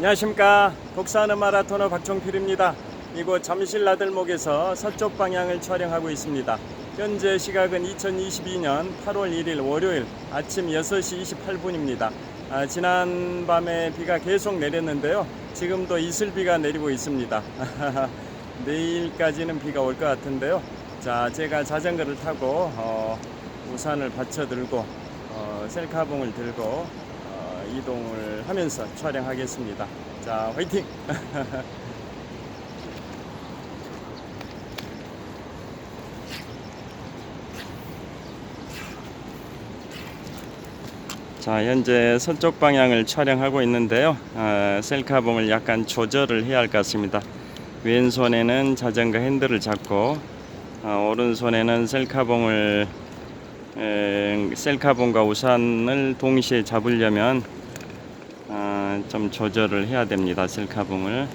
안녕하십니까. 독사하는 마라토너 박종필입니다. 이곳 잠실 나들목에서 서쪽 방향을 촬영하고 있습니다. 현재 시각은 2022년 8월 1일 월요일 아침 6시 28분입니다. 지난 밤에 비가 계속 내렸는데요. 지금도 이슬비가 내리고 있습니다. 내일까지는 비가 올 것 같은데요. 자, 제가 자전거를 타고 우산을 받쳐 들고 셀카봉을 들고 이동을 하면서 촬영하겠습니다. 자, 화이팅! 자, 현재 서쪽 방향을 촬영하고 있는데요. 셀카봉을 약간 조절을 해야 할 것 같습니다. 왼손에는 자전거 핸들을 잡고 오른손에는 셀카봉과 우산을 동시에 잡으려면 좀 조절을 해야 됩니다. 셀카봉을.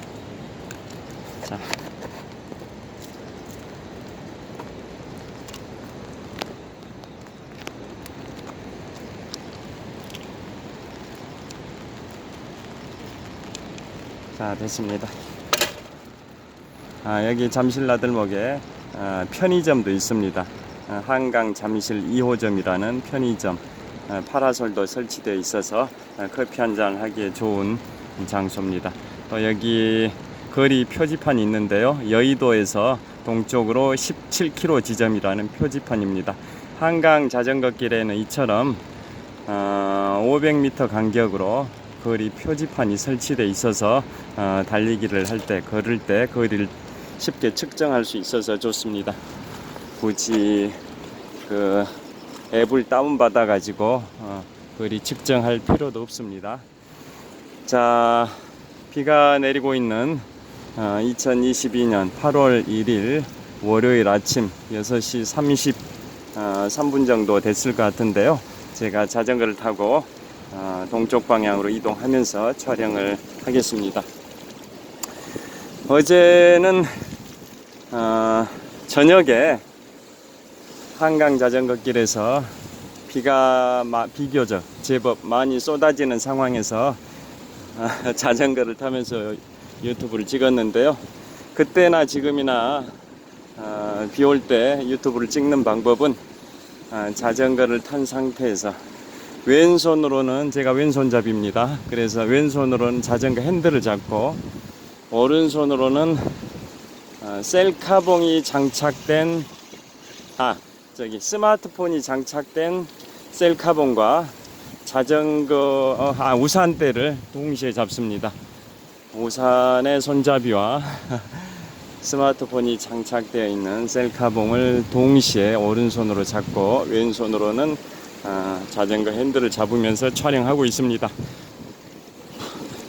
자, 됐습니다. 여기 잠실 나들목에 편의점도 있습니다. 한강 잠실 2호점이라는 편의점, 파라솔도 설치되어 있어서 커피 한잔 하기에 좋은 장소입니다. 또 여기 거리 표지판이 있는데요. 여의도에서 동쪽으로 17km 지점이라는 표지판입니다. 한강 자전거길에는 이처럼 500m 간격으로 거리 표지판이 설치되어 있어서 달리기를 할 때, 걸을 때 거리를 쉽게 측정할 수 있어서 좋습니다. 굳이 그 앱을 다운받아 가지고 거리 측정할 필요도 없습니다. 자, 비가 내리고 있는 2022년 8월 1일 월요일 아침 6시 33분 정도 됐을 것 같은데요. 제가 자전거를 타고 동쪽 방향으로 이동하면서 촬영을 하겠습니다. 어제는 저녁에 한강 자전거길에서 비가 비교적 제법 많이 쏟아지는 상황에서 자전거를 타면서 유튜브를 찍었는데요. 그때나 지금이나 비 올 때 유튜브를 찍는 방법은 자전거를 탄 상태에서 왼손으로는, 제가 왼손잡이입니다. 그래서 왼손으로는 자전거 핸들을 잡고 오른손으로는 셀카봉이 장착된 스마트폰이 장착된 셀카봉과 우산대를 동시에 잡습니다. 우산의 손잡이와 스마트폰이 장착되어 있는 셀카봉을 동시에 오른손으로 잡고 왼손으로는 자전거 핸들을 잡으면서 촬영하고 있습니다.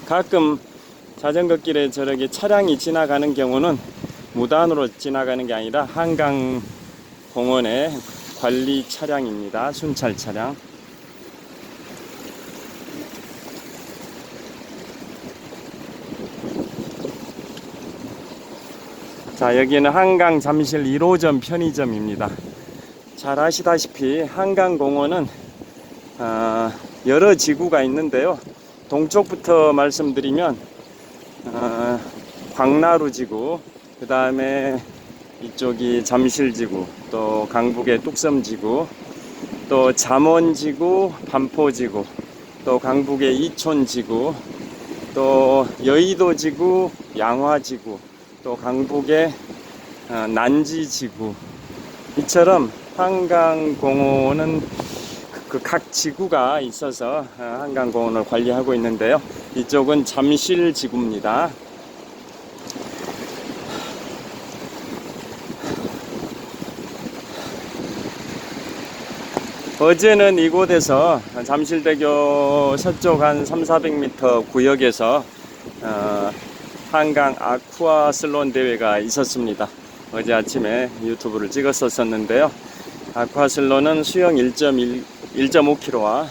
가끔 자전거길에 저렇게 차량이 지나가는 경우는 무단으로 지나가는 게 아니라 한강 공원의 관리 차량입니다. 순찰 차량. 자, 여기는 한강 잠실 1호점 편의점입니다. 잘 아시다시피 한강공원은 여러 지구가 있는데요. 동쪽부터 말씀드리면 광나루지구, 그 다음에 이쪽이 잠실지구, 또 강북의 뚝섬지구, 또 잠원지구, 반포지구, 또 강북의 이촌지구, 또 여의도지구, 양화지구, 또 강북의 난지지구. 이처럼 한강공원은 그 각 지구가 있어서 한강공원을 관리하고 있는데요. 이쪽은 잠실지구입니다. 어제는 이곳에서 잠실대교 서쪽 한 300~400m 구역에서 한강 아쿠아슬론 대회가 있었습니다. 어제 아침에 유튜브를 찍었었는데요. 아쿠아슬론은 수영 1.5km와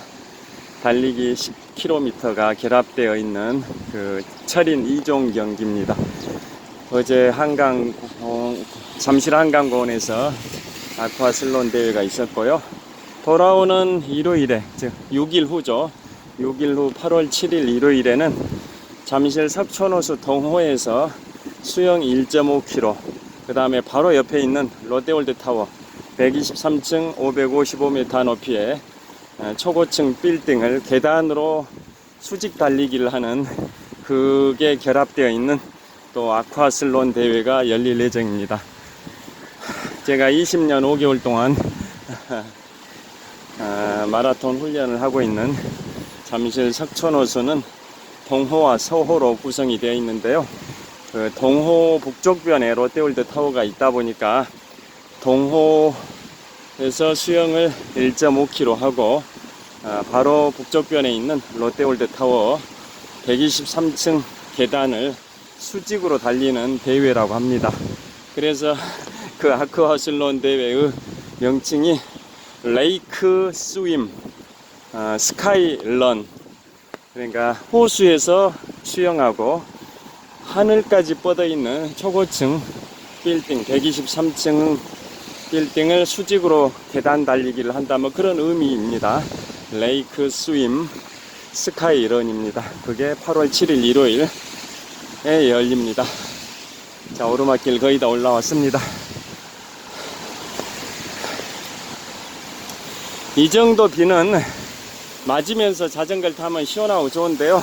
달리기 10km가 결합되어 있는 그 철인 2종 경기입니다. 어제 잠실 한강공원에서 아쿠아슬론 대회가 있었고요. 돌아오는 일요일에, 즉 6일 후죠. 6일 후 8월 7일 일요일에는 잠실 석촌호수 동호에서 수영 1.5km, 그 다음에 바로 옆에 있는 롯데월드타워 123층 555m 높이의 초고층 빌딩을 계단으로 수직 달리기를 하는, 그게 결합되어 있는 또 아쿠아슬론 대회가 열릴 예정입니다. 제가 20년 5개월 동안 마라톤 훈련을 하고 있는 잠실 석촌호수는 동호와 서호로 구성이 되어 있는데요. 그 동호 북쪽변에 롯데월드타워가 있다 보니까 동호에서 수영을 1.5km 하고 바로 북쪽변에 있는 롯데월드타워 123층 계단을 수직으로 달리는 대회라고 합니다. 그래서 그 아쿠아슬론 대회의 명칭이 레이크 스윙 스카이런, 그러니까 호수에서 수영하고 하늘까지 뻗어 있는 초고층 빌딩 123층 빌딩을 수직으로 계단 달리기를 한다, 뭐 그런 의미입니다. 레이크 스윙 스카이런입니다. 그게 8월 7일 일요일에 열립니다. 자, 오르막길 거의 다 올라왔습니다. 이 정도 비는 맞으면서 자전거를 타면 시원하고 좋은데요.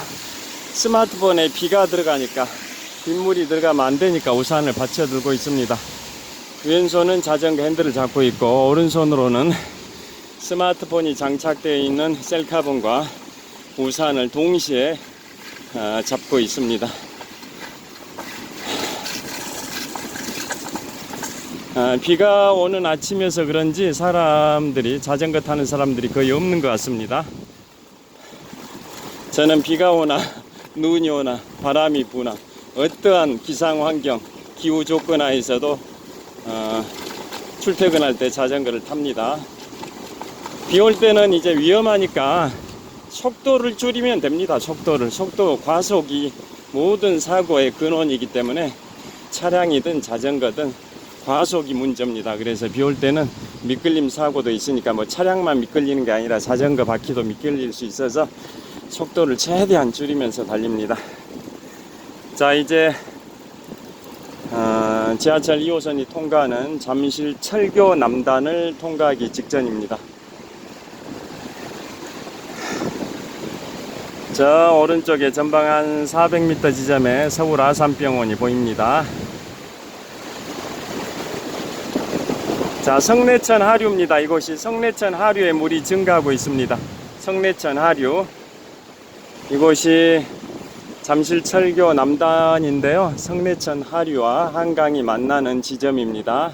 스마트폰에 비가 들어가니까, 빗물이 들어가면 안 되니까 우산을 받쳐 들고 있습니다. 왼손은 자전거 핸들을 잡고 있고, 오른손으로는 스마트폰이 장착되어 있는 셀카봉과 우산을 동시에 잡고 있습니다. 비가 오는 아침이어서 그런지 사람들이, 자전거 타는 사람들이 거의 없는 것 같습니다. 저는 비가 오나 눈이 오나 바람이 부나 어떠한 기상환경, 기후 조건 하에서도 출퇴근할 때 자전거를 탑니다. 비 올 때는 이제 위험하니까 속도를 줄이면 됩니다. 속도 과속이 모든 사고의 근원이기 때문에 차량이든 자전거든 과속이 문제입니다. 그래서 비 올 때는 미끌림 사고도 있으니까, 뭐 차량만 미끌리는 게 아니라 자전거 바퀴도 미끌릴 수 있어서 속도를 최대한 줄이면서 달립니다. 자, 이제 지하철 2호선이 통과하는 잠실 철교 남단을 통과하기 직전입니다. 저 오른쪽에 전방 한 400m 지점에 서울 아산병원이 보입니다. 자, 성내천 하류입니다. 이곳이 성내천 하류의 물이 증가하고 있습니다. 성내천 하류, 이곳이 잠실철교 남단인데요. 성내천 하류와 한강이 만나는 지점입니다.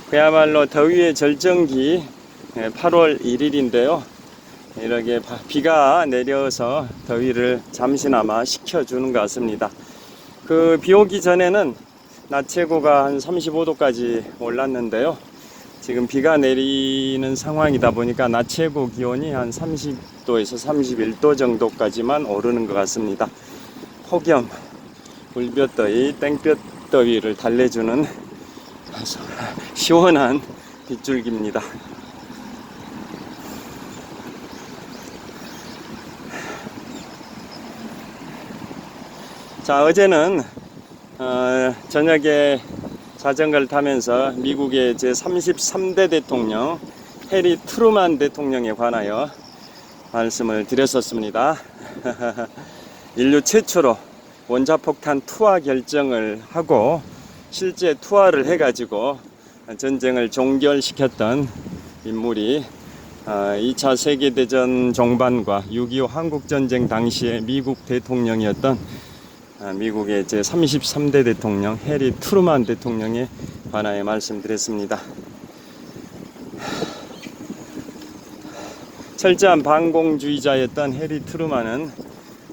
그야말로 더위의 절정기 8월 1일인데요. 이렇게 비가 내려서 더위를 잠시나마 식혀주는 것 같습니다. 그 비 오기 전에는 낮 최고가 한 35도까지 올랐는데요. 지금 비가 내리는 상황이다 보니까 낮 최고 기온이 한 30도에서 31도 정도까지만 오르는 것 같습니다. 폭염, 불볕더위, 땡볕더위를 달래주는 시원한 빗줄기입니다. 자, 어제는 저녁에 자전거를 타면서 미국의 제33대 대통령 해리 트루만 대통령에 관하여 말씀을 드렸었습니다. 인류 최초로 원자폭탄 투하 결정을 하고 실제 투하를 해가지고 전쟁을 종결시켰던 인물이 2차 세계대전 종반과 6.25 한국전쟁 당시에 미국 대통령이었던 미국의 제33대 대통령 해리 트루만 대통령에 관하여 말씀드렸습니다. 철저한 반공주의자였던 해리 트루만은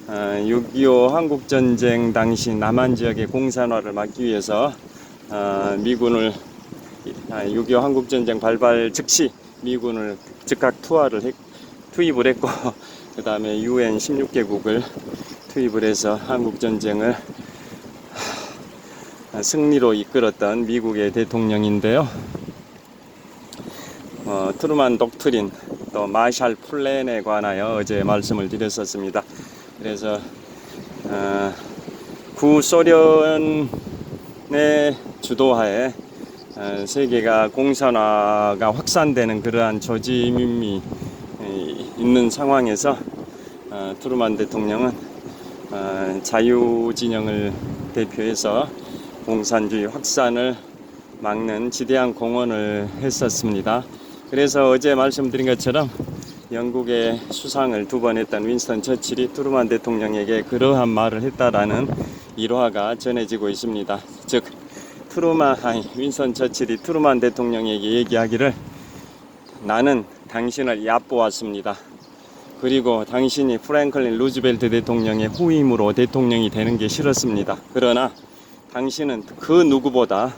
6.25 한국전쟁 당시 남한 지역의 공산화를 막기 위해서 미군을 6.25 한국전쟁 발발 즉시 미군을 즉각 투입을 했고 그 다음에 UN 16개국을 투입을 해서 한국전쟁을 승리로 이끌었던 미국의 대통령인데요. 트루만 독트린 또 마샬 플랜에 관하여 어제 말씀을 드렸었습니다. 그래서 구소련의 주도하에 세계가 공산화가 확산되는 그러한 조짐이 있는 상황에서 트루만 대통령은 자유진영을 대표해서 공산주의 확산을 막는 지대한 공헌을 했었습니다. 그래서 어제 말씀드린 것처럼 영국의 수상을 2번 했던 윈스턴 처칠이 트루만 대통령에게 그러한 말을 했다라는 일화가 전해지고 있습니다. 즉 윈스턴 처칠이 트루만 대통령에게 얘기하기를, 나는 당신을 얕보았습니다. 그리고 당신이 프랭클린 루즈벨트 대통령의 후임으로 대통령이 되는 게 싫었습니다. 그러나 당신은 그 누구보다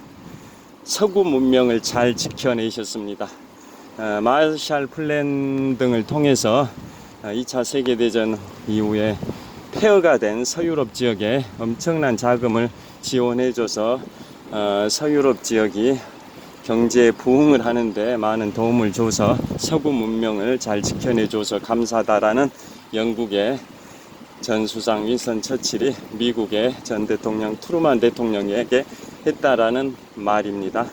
서구 문명을 잘 지켜내셨습니다. 마샬 플랜 등을 통해서 2차 세계대전 이후에 폐허가 된 서유럽 지역에 엄청난 자금을 지원해줘서 서유럽 지역이 경제 부흥을 하는데 많은 도움을 줘서 서구 문명을 잘 지켜내줘서 감사하다라는 영국의 전 수상 윈스턴 처칠이 미국의 전 대통령 트루만 대통령에게 했다라는 말입니다.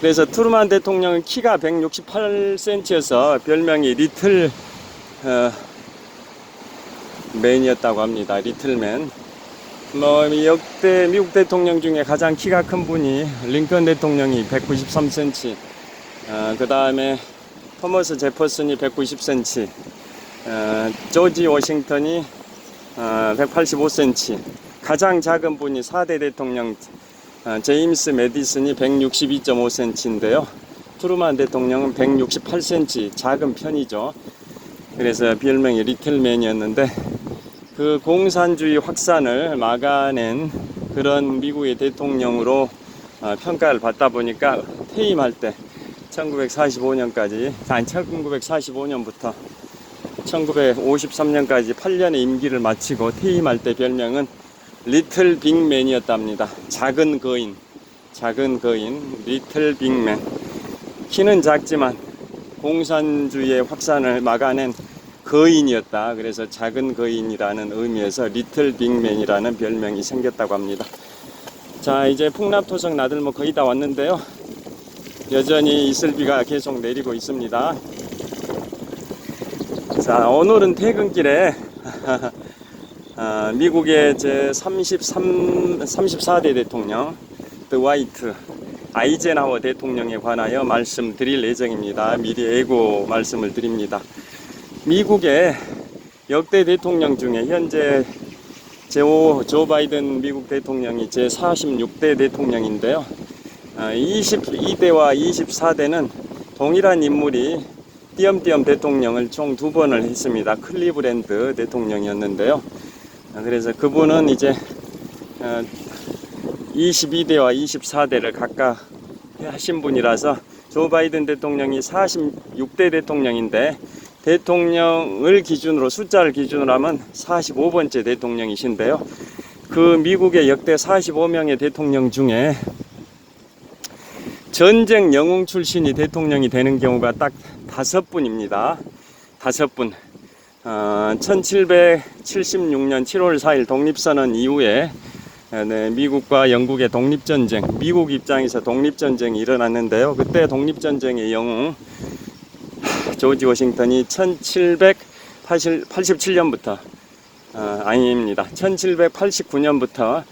그래서 트루만 대통령은 키가 168cm여서 별명이 리틀 맨이었다고 합니다. 리틀맨. 역대 미국 대통령 중에 가장 키가 큰 분이 링컨 대통령이 193cm, 그 다음에 토머스 제퍼슨이 190cm, 조지 워싱턴이 185cm, 가장 작은 분이 4대 대통령 제임스 매디슨이 162.5cm인데요. 트루만 대통령은 168cm, 작은 편이죠. 그래서 별명이 리틀맨이었는데, 그 공산주의 확산을 막아낸 그런 미국의 대통령으로 평가를 받다 보니까 퇴임할 때 1945년부터 1953년까지 8년의 임기를 마치고 퇴임할 때 별명은 리틀 빅맨이었답니다. 작은 거인 리틀 빅맨. 키는 작지만 공산주의의 확산을 막아낸 거인이었다. 그래서 작은 거인이라는 의미에서 리틀 빅맨이라는 별명이 생겼다고 합니다. 자, 이제 풍납토성 나들목 거의 다 왔는데요. 여전히 이슬비가 계속 내리고 있습니다. 자, 오늘은 퇴근길에 미국의 제34대 대통령 드와이트 아이젠하워 대통령에 관하여 말씀드릴 예정입니다. 미리 예고 말씀을 드립니다. 미국의 역대 대통령 중에 현재 조 바이든 미국 대통령이 제46대 대통령인데요. 22대와 24대는 동일한 인물이 띄엄띄엄 대통령을 총 2번을 했습니다. 클리브랜드 대통령이었는데요. 그래서 그분은 이제 22대와 24대를 각각 하신 분이라서 조 바이든 대통령이 46대 대통령인데, 대통령을 기준으로, 숫자를 기준으로 하면 45번째 대통령이신데요. 그 미국의 역대 45명의 대통령 중에 전쟁 영웅 출신이 대통령이 되는 경우가 딱 5분입니다. 5분. 1776년 7월 4일 독립선언 이후에 미국과 영국의 독립전쟁, 미국 입장에서 독립전쟁이 일어났는데요. 그때 독립전쟁의 영웅 조지 워싱턴이 1787년부터 아닙니다. 1789년부터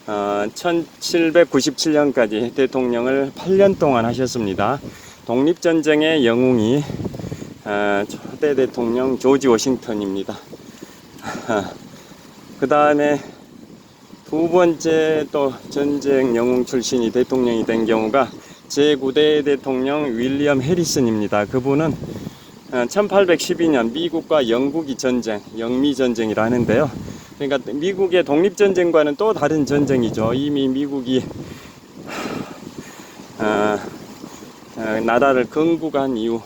1797년까지 대통령을 8년 동안 하셨습니다. 독립전쟁의 영웅이 초대 대통령 조지 워싱턴입니다. 그 다음에 두 번째 또 전쟁 영웅 출신이 대통령이 된 경우가 제9대 대통령 윌리엄 해리슨입니다. 그분은 1812년 미국과 영국이 전쟁, 영미전쟁이라 하는데요. 그러니까 미국의 독립전쟁과는 또 다른 전쟁이죠. 이미 미국이 나라를 건국한 이후,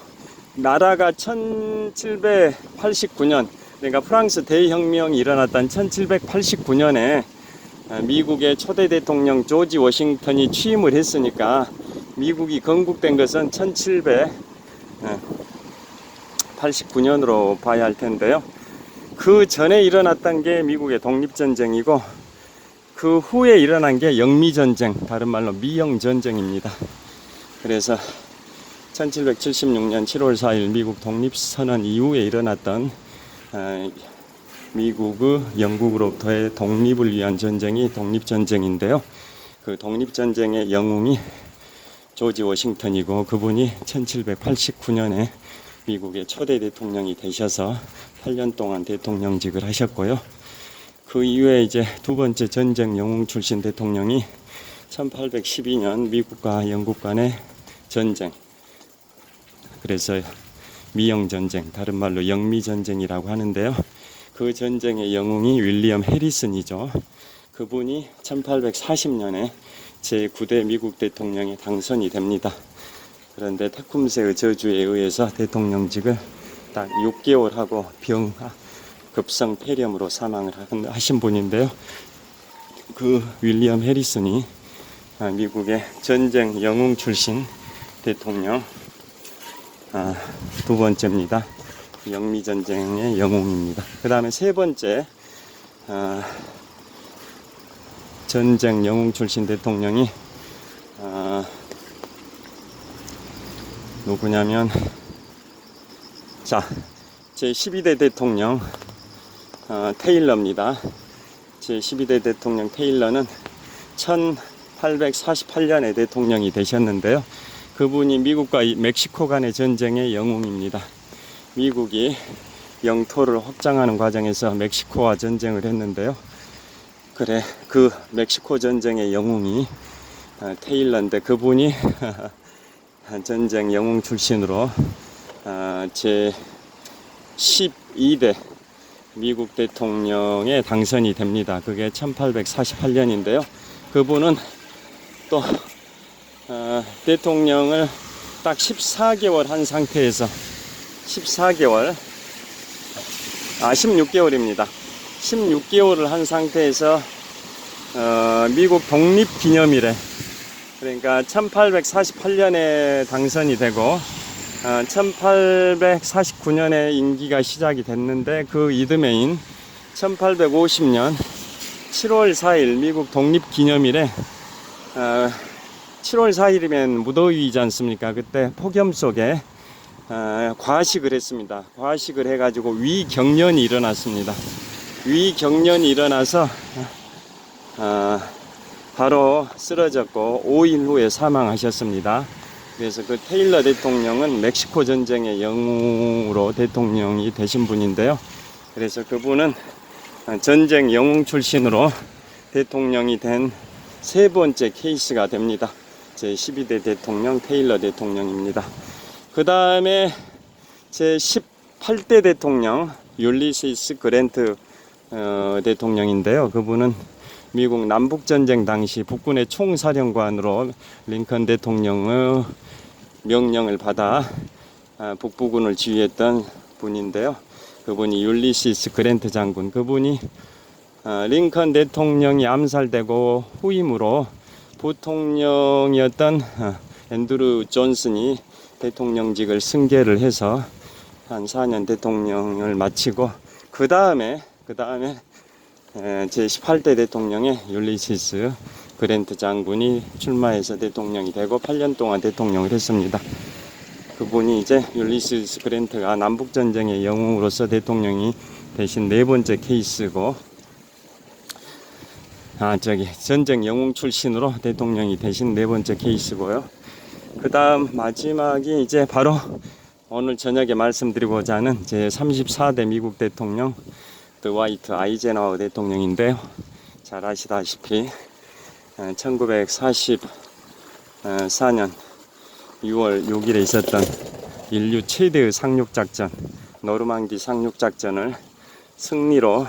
나라가 1789년, 그러니까 프랑스 대혁명이 일어났던 1789년에 미국의 초대 대통령 조지 워싱턴이 취임을 했으니까 미국이 건국된 것은 1789년으로 봐야 할 텐데요. 그 전에 일어났던 게 미국의 독립전쟁이고 그 후에 일어난 게 영미전쟁, 다른 말로 미영전쟁입니다. 그래서 1776년 7월 4일 미국 독립선언 이후에 일어났던 미국의 영국으로부터의 독립을 위한 전쟁이 독립전쟁인데요. 그 독립전쟁의 영웅이 조지 워싱턴이고 그분이 1789년에 미국의 초대 대통령이 되셔서 8년 동안 대통령직을 하셨고요. 그 이후에 이제 두 번째 전쟁 영웅 출신 대통령이 1812년 미국과 영국 간의 전쟁, 그래서 미영전쟁, 다른 말로 영미전쟁이라고 하는데요. 그 전쟁의 영웅이 윌리엄 해리슨이죠. 그분이 1840년에 제9대 미국 대통령에 당선이 됩니다. 그런데 테쿰스의 저주에 의해서 대통령직을 딱 6개월 하고 급성 폐렴으로 사망을 하신 분인데요. 그 윌리엄 해리슨이 미국의 전쟁 영웅 출신 대통령 두 번째입니다. 영미전쟁의 영웅입니다. 그 다음에 세 번째 전쟁 영웅 출신 대통령이 누구냐면 제12대 대통령 테일러입니다. 제12대 대통령 테일러는 1848년에 대통령이 되셨는데요. 그분이 미국과 멕시코 간의 전쟁의 영웅입니다. 미국이 영토를 확장하는 과정에서 멕시코와 전쟁을 했는데요. 그 멕시코 전쟁의 영웅이 테일러인데 그분이 전쟁 영웅 출신으로 제 12대 미국 대통령에 당선이 됩니다. 그게 1848년인데요. 그분은 또 대통령을 딱 14개월 한 상태에서 16개월입니다. 16개월을 한 상태에서 미국 독립기념일에, 그러니까 1848년에 당선이 되고 1849년에 임기가 시작이 됐는데 그 이듬해인 1850년 7월 4일 미국 독립기념일에 7월 4일이면 무더위이지 않습니까? 그때 폭염 속에 과식을 했습니다. 과식을 해가지고 위경련이 일어났습니다. 위경련이 일어나서 바로 쓰러졌고 5일 후에 사망하셨습니다. 그래서 그 테일러 대통령은 멕시코 전쟁의 영웅으로 대통령이 되신 분인데요. 그래서 그분은 전쟁 영웅 출신으로 대통령이 된 세 번째 케이스가 됩니다. 제12대 대통령 테일러 대통령입니다. 그 다음에 제18대 대통령 율리시스 그랜트 대통령인데요. 그분은 미국 남북전쟁 당시 북군의 총사령관으로 링컨 대통령의 명령을 받아 북부군을 지휘했던 분인데요. 그분이 율리시스 그랜트 장군, 그분이 링컨 대통령이 암살되고 후임으로 부통령이었던 앤드루 존슨이 대통령직을 승계를 해서 한 4년 대통령을 마치고 그 다음에 제18대 대통령의 율리시스 그랜트 장군이 출마해서 대통령이 되고 8년 동안 대통령을 했습니다. 그분이 이제 율리시스 그랜트가 남북전쟁의 영웅으로서 대통령이 되신 네 번째 케이스고, 전쟁 영웅 출신으로 대통령이 되신 네 번째 케이스고요. 그 다음 마지막이 이제 바로 오늘 저녁에 말씀드리고자 하는 제34대 미국 대통령 드와이트 아이젠하워 대통령인데요. 잘 아시다시피 1944년 6월 6일에 있었던 인류 최대의 상륙작전, 노르망디 상륙작전을 승리로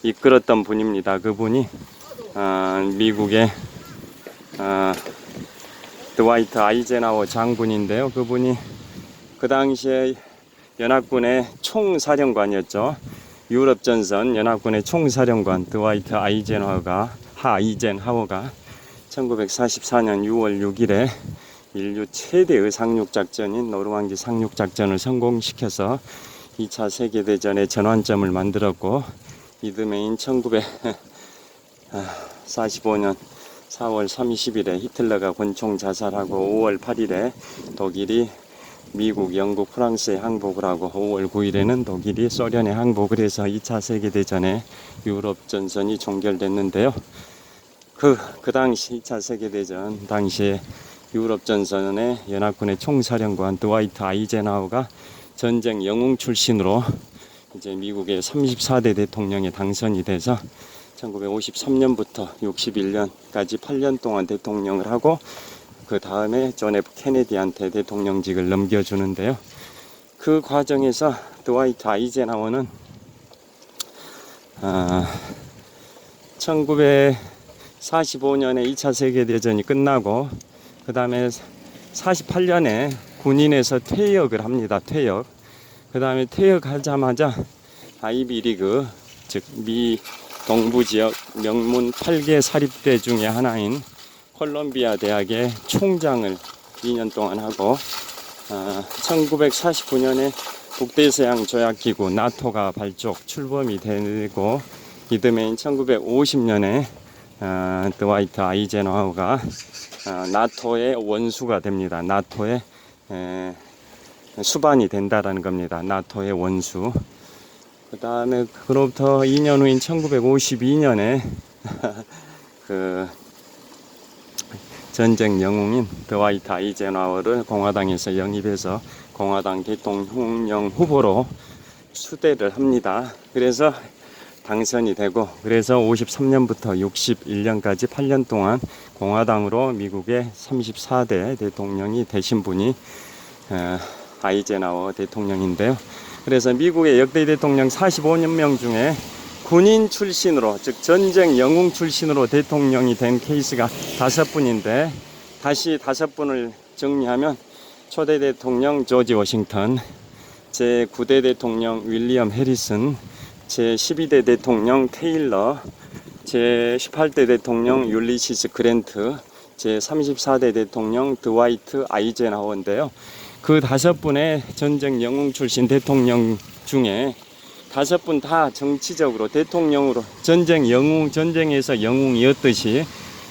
이끌었던 분입니다. 그분이 미국의 드와이트 아이젠하워 장군인데요. 그분이 그 당시에 연합군의 총사령관이었죠. 유럽전선 연합군의 총사령관 드와이트 아이젠하워가 드와이트 아이젠하워가 1944년 6월 6일에 인류 최대의 상륙작전인 노르망디 상륙작전을 성공시켜서 2차 세계대전의 전환점을 만들었고, 이듬해인 1945년 4월 30일에 히틀러가 권총 자살하고 5월 8일에 독일이 미국, 영국, 프랑스에 항복을 하고 5월 9일에는 독일이 소련에 항복을 해서 2차 세계대전의 유럽 전선이 종결됐는데요. 그 당시 2차 세계대전 당시에 유럽 전선의 연합군의 총사령관 드와이트 아이젠하워가 전쟁 영웅 출신으로 이제 미국의 34대 대통령에 당선이 돼서 1953년부터 61년까지 8년 동안 대통령을 하고, 그 다음에 존 F 케네디한테 대통령직을 넘겨주는데요. 그 과정에서 드와이트 아이젠하워는 1945년에 2차 세계대전이 끝나고 그 다음에 48년에 군인에서 퇴역을 합니다. 퇴역. 그 다음에 퇴역하자마자 아이비리그, 즉 미 동부지역 명문 8개 사립대 중에 하나인 콜롬비아 대학의 총장을 2년 동안 하고, 1949년에 북대서양 조약기구 나토가 발족 출범이 되고, 이듬해인 1950년에 드와이트 아이젠하워가 나토의 원수가 됩니다. 나토의 수반이 된다라는 겁니다. 나토의 원수. 그 다음에 그로부터 2년 후인 1952년에 그 전쟁 영웅인 드와이트 아이젠하워를 공화당에서 영입해서 공화당 대통령 후보로 수대를 합니다. 그래서 당선이 되고, 그래서 53년부터 61년까지 8년 동안 공화당으로 미국의 34대 대통령이 되신 분이 아이젠하워 대통령인데요. 그래서 미국의 역대 대통령 45명 중에 군인 출신으로, 즉 전쟁 영웅 출신으로 대통령이 된 케이스가 5분인데, 다시 5분을 정리하면 초대 대통령 조지 워싱턴, 제9대 대통령 윌리엄 해리슨, 제12대 대통령 테일러, 제18대 대통령 율리시스 그랜트, 제34대 대통령 드와이트 아이젠하워인데요. 그 5분의 전쟁 영웅 출신 대통령 중에 5분 다 정치적으로 대통령으로 전쟁에서 영웅이었듯이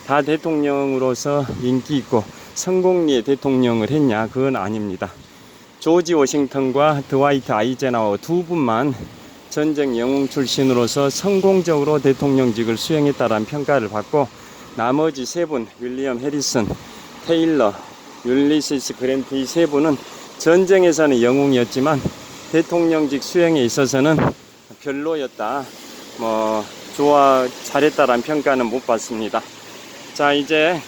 다 대통령으로서 인기 있고 성공리의 대통령을 했냐? 그건 아닙니다. 조지 워싱턴과 드와이트 아이젠하워 2분만 전쟁 영웅 출신으로서 성공적으로 대통령직을 수행했다라는 평가를 받고, 나머지 3분 윌리엄 해리슨, 테일러, 율리시스 그랜트 이 3분은 전쟁에서는 영웅이었지만 대통령직 수행에 있어서는 별로였다, 잘했다라는 평가는 못 받습니다. 자, 이제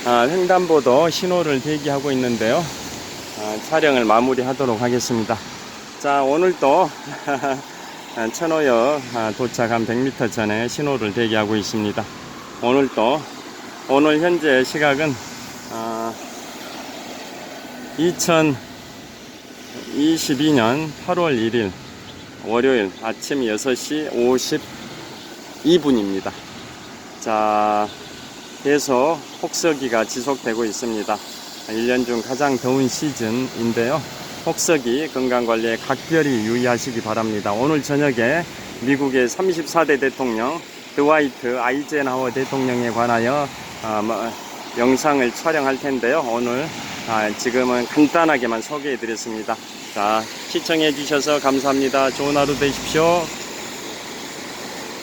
횡단보도 신호를 대기하고 있는데요. 촬영을 마무리하도록 하겠습니다. 자, 오늘도 천호역 도착 한 100m 전에 신호를 대기하고 있습니다. 오늘 현재 시각은 2022년 8월 1일 월요일 아침 6시 52분입니다. 자, 계속 혹서기가 지속되고 있습니다. 1년 중 가장 더운 시즌인데요. 혹서기 건강관리에 각별히 유의하시기 바랍니다. 오늘 저녁에 미국의 34대 대통령 드와이트 아이젠하워 대통령에 관하여 영상을 촬영할 텐데요. 오늘 지금은 간단하게만 소개해 드렸습니다. 자, 시청해 주셔서 감사합니다. 좋은 하루 되십시오.